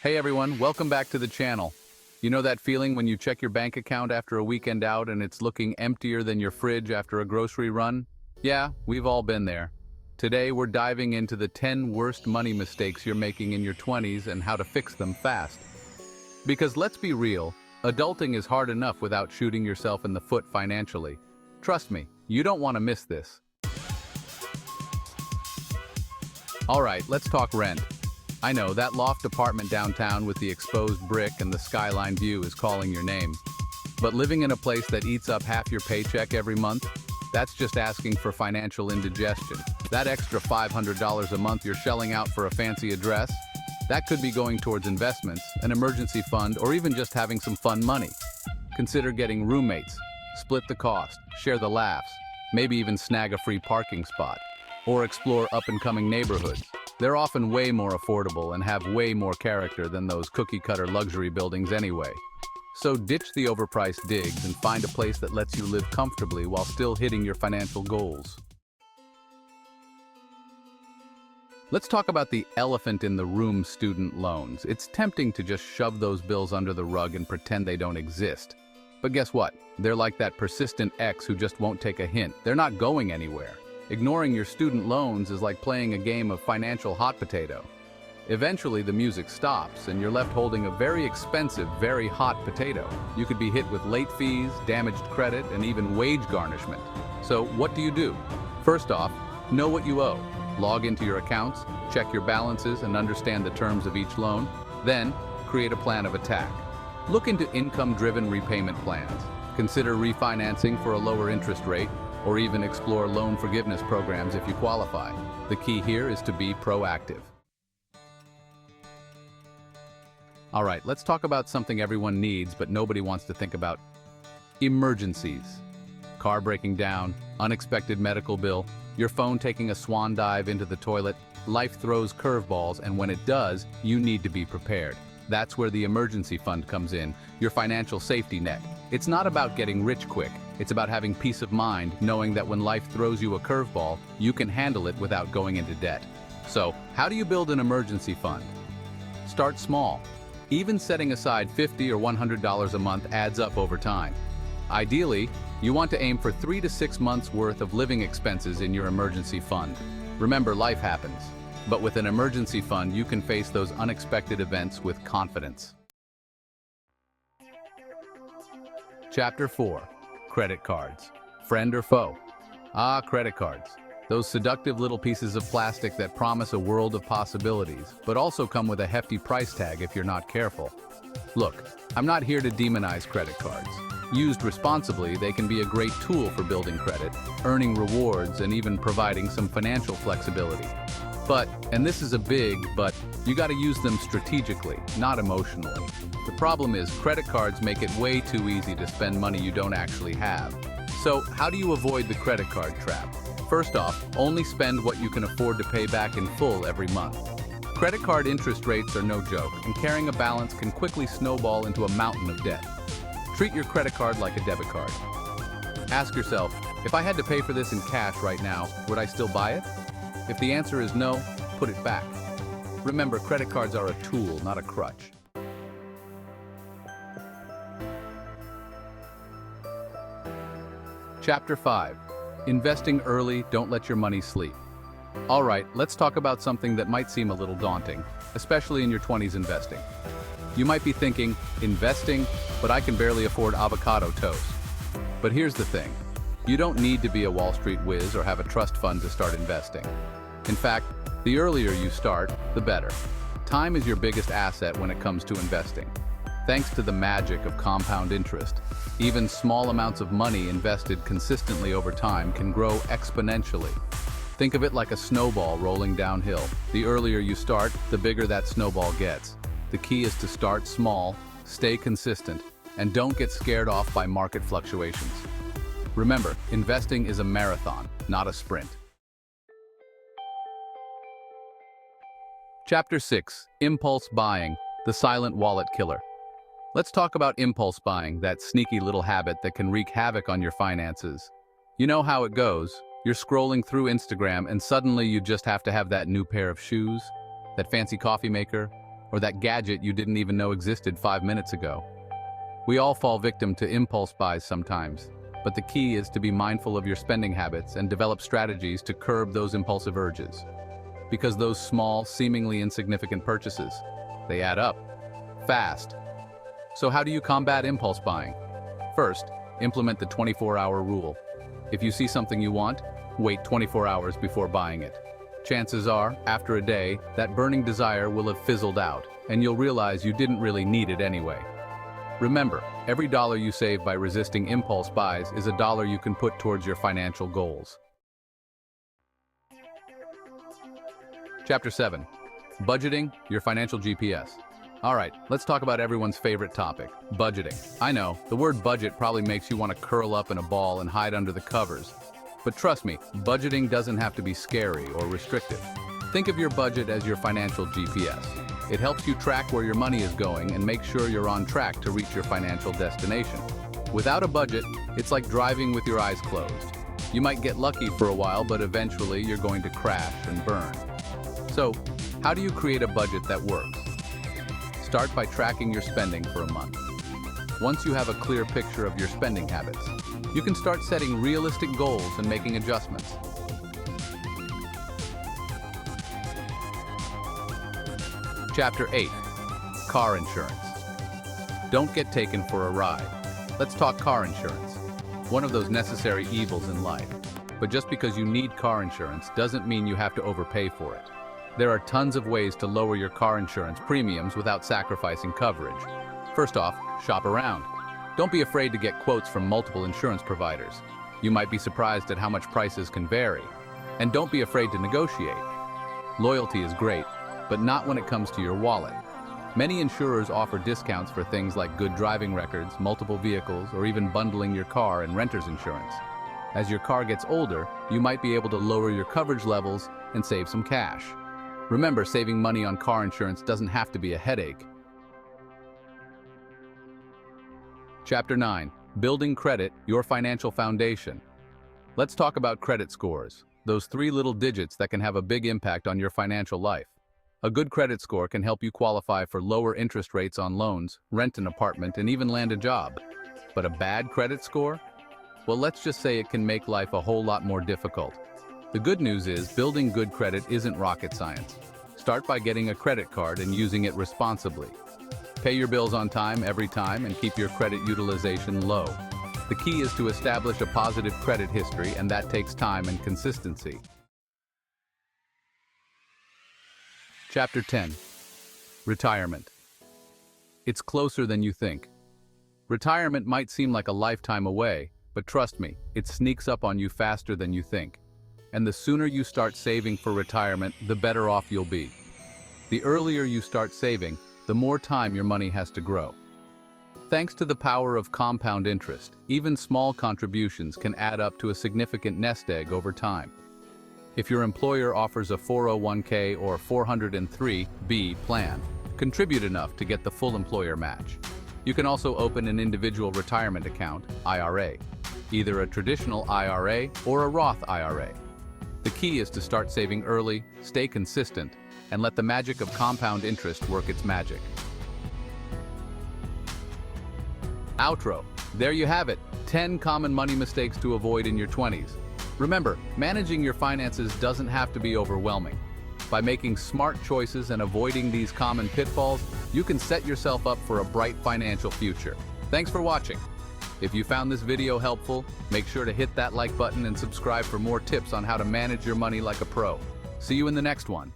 Hey everyone, welcome back to the channel. You know that feeling when you check your bank account after a weekend out and it's looking emptier than your fridge after a grocery run? Yeah, we've all been there. Today we're diving into the 10 worst money mistakes you're making in your 20s and how to fix them fast. Because let's be real, adulting is hard enough without shooting yourself in the foot financially. Trust me, you don't want to miss this. Alright, let's talk rent. I know, that loft apartment downtown with the exposed brick and the skyline view is calling your name. But living in a place that eats up half your paycheck every month? That's just asking for financial indigestion. That extra $500 a month you're shelling out for a fancy address? That could be going towards investments, an emergency fund, or even just having some fun money. Consider getting roommates. Split the cost, share the laughs, maybe even snag a free parking spot. Or explore up-and-coming neighborhoods. They're often way more affordable and have way more character than those cookie-cutter luxury buildings anyway. So ditch the overpriced digs and find a place that lets you live comfortably while still hitting your financial goals. Let's talk about the elephant in the room: student loans. It's tempting to just shove those bills under the rug and pretend they don't exist. But guess what? They're like that persistent ex who just won't take a hint. They're not going anywhere. Ignoring your student loans is like playing a game of financial hot potato. Eventually the music stops and you're left holding a very expensive, very hot potato. You could be hit with late fees, damaged credit, and even wage garnishment. So what do? First off, know what you owe. Log into your accounts, check your balances, and understand the terms of each loan. Then, create a plan of attack. Look into income-driven repayment plans. Consider refinancing for a lower interest rate, or even explore loan forgiveness programs if you qualify. The key here is to be proactive. All right, let's talk about something everyone needs but nobody wants to think about: emergencies. Car breaking down, unexpected medical bill, your phone taking a swan dive into the toilet. Life throws curveballs, and when it does, you need to be prepared. That's where the emergency fund comes in, your financial safety net. It's not about getting rich quick. It's about having peace of mind, knowing that when life throws you a curveball, you can handle it without going into debt. So, how do you build an emergency fund? Start small. Even setting aside $50 or $100 a month adds up over time. Ideally, you want to aim for 3 to 6 months worth of living expenses in your emergency fund. Remember, life happens. But with an emergency fund, you can face those unexpected events with confidence. Chapter 4. Credit cards. Friend or foe? Credit cards. Those seductive little pieces of plastic that promise a world of possibilities, but also come with a hefty price tag if you're not careful. Look, I'm not here to demonize credit cards. Used responsibly, they can be a great tool for building credit, earning rewards, and even providing some financial flexibility. But, and this is a big but, you gotta use them strategically, not emotionally. The problem is, credit cards make it way too easy to spend money you don't actually have. So, how do you avoid the credit card trap? First off, only spend what you can afford to pay back in full every month. Credit card interest rates are no joke, and carrying a balance can quickly snowball into a mountain of debt. Treat your credit card like a debit card. Ask yourself, if I had to pay for this in cash right now, would I still buy it? If the answer is no, put it back. Remember, credit cards are a tool, not a crutch. Chapter 5. Investing early, don't let your money sleep. All right, let's talk about something that might seem a little daunting, especially in your 20s investing. You might be thinking, investing, but I can barely afford avocado toast. But here's the thing. You don't need to be a Wall Street whiz or have a trust fund to start investing. In fact, the earlier you start, the better. Time is your biggest asset when it comes to investing. Thanks to the magic of compound interest, even small amounts of money invested consistently over time can grow exponentially. Think of it like a snowball rolling downhill. The earlier you start, the bigger that snowball gets. The key is to start small, stay consistent, and don't get scared off by market fluctuations. Remember, investing is a marathon, not a sprint. Chapter 6. Impulse buying, the silent wallet killer. Let's talk about impulse buying, that sneaky little habit that can wreak havoc on your finances. You know how it goes. You're scrolling through Instagram and suddenly you just have to have that new pair of shoes, that fancy coffee maker, or that gadget you didn't even know existed 5 minutes ago. We all fall victim to impulse buys sometimes, but the key is to be mindful of your spending habits and develop strategies to curb those impulsive urges. Because those small, seemingly insignificant purchases, they add up, fast. So how do you combat impulse buying? First, implement the 24-hour rule. If you see something you want, wait 24 hours before buying it. Chances are, after a day, that burning desire will have fizzled out, and you'll realize you didn't really need it anyway. Remember, every dollar you save by resisting impulse buys is a dollar you can put towards your financial goals. Chapter 7. Budgeting, your financial GPS. All right, let's talk about everyone's favorite topic, budgeting. I know, the word budget probably makes you want to curl up in a ball and hide under the covers. But trust me, budgeting doesn't have to be scary or restrictive. Think of your budget as your financial GPS. It helps you track where your money is going and make sure you're on track to reach your financial destination. Without a budget, it's like driving with your eyes closed. You might get lucky for a while, but eventually you're going to crash and burn. So, how do you create a budget that works? Start by tracking your spending for a month. Once you have a clear picture of your spending habits, you can start setting realistic goals and making adjustments. Chapter 8. Car insurance. Don't get taken for a ride. Let's talk car insurance. One of those necessary evils in life. But just because you need car insurance doesn't mean you have to overpay for it. There are tons of ways to lower your car insurance premiums without sacrificing coverage. First off, shop around. Don't be afraid to get quotes from multiple insurance providers. You might be surprised at how much prices can vary. And don't be afraid to negotiate. Loyalty is great, but not when it comes to your wallet. Many insurers offer discounts for things like good driving records, multiple vehicles, or even bundling your car and renter's insurance. As your car gets older, you might be able to lower your coverage levels and save some cash. Remember, saving money on car insurance doesn't have to be a headache. Chapter 9. Building credit, your financial foundation. Let's talk about credit scores, those 3 little digits that can have a big impact on your financial life. A good credit score can help you qualify for lower interest rates on loans, rent an apartment, and even land a job. But a bad credit score? Well, let's just say it can make life a whole lot more difficult. The good news is building good credit isn't rocket science. Start by getting a credit card and using it responsibly. Pay your bills on time every time and keep your credit utilization low. The key is to establish a positive credit history, and that takes time and consistency. Chapter 10. Retirement. It's closer than you think. Retirement might seem like a lifetime away, but trust me, it sneaks up on you faster than you think. And the sooner you start saving for retirement, the better off you'll be. The earlier you start saving, the more time your money has to grow. Thanks to the power of compound interest, even small contributions can add up to a significant nest egg over time. If your employer offers a 401k or 403(b) plan, contribute enough to get the full employer match. You can also open an individual retirement account, IRA, either a traditional IRA or a Roth IRA. The key is to start saving early, stay consistent, and let the magic of compound interest work its magic. Outro. There you have it, 10 common money mistakes to avoid in your 20s. Remember, managing your finances doesn't have to be overwhelming. By making smart choices and avoiding these common pitfalls, you can set yourself up for a bright financial future. Thanks for watching. If you found this video helpful, make sure to hit that like button and subscribe for more tips on how to manage your money like a pro. See you in the next one.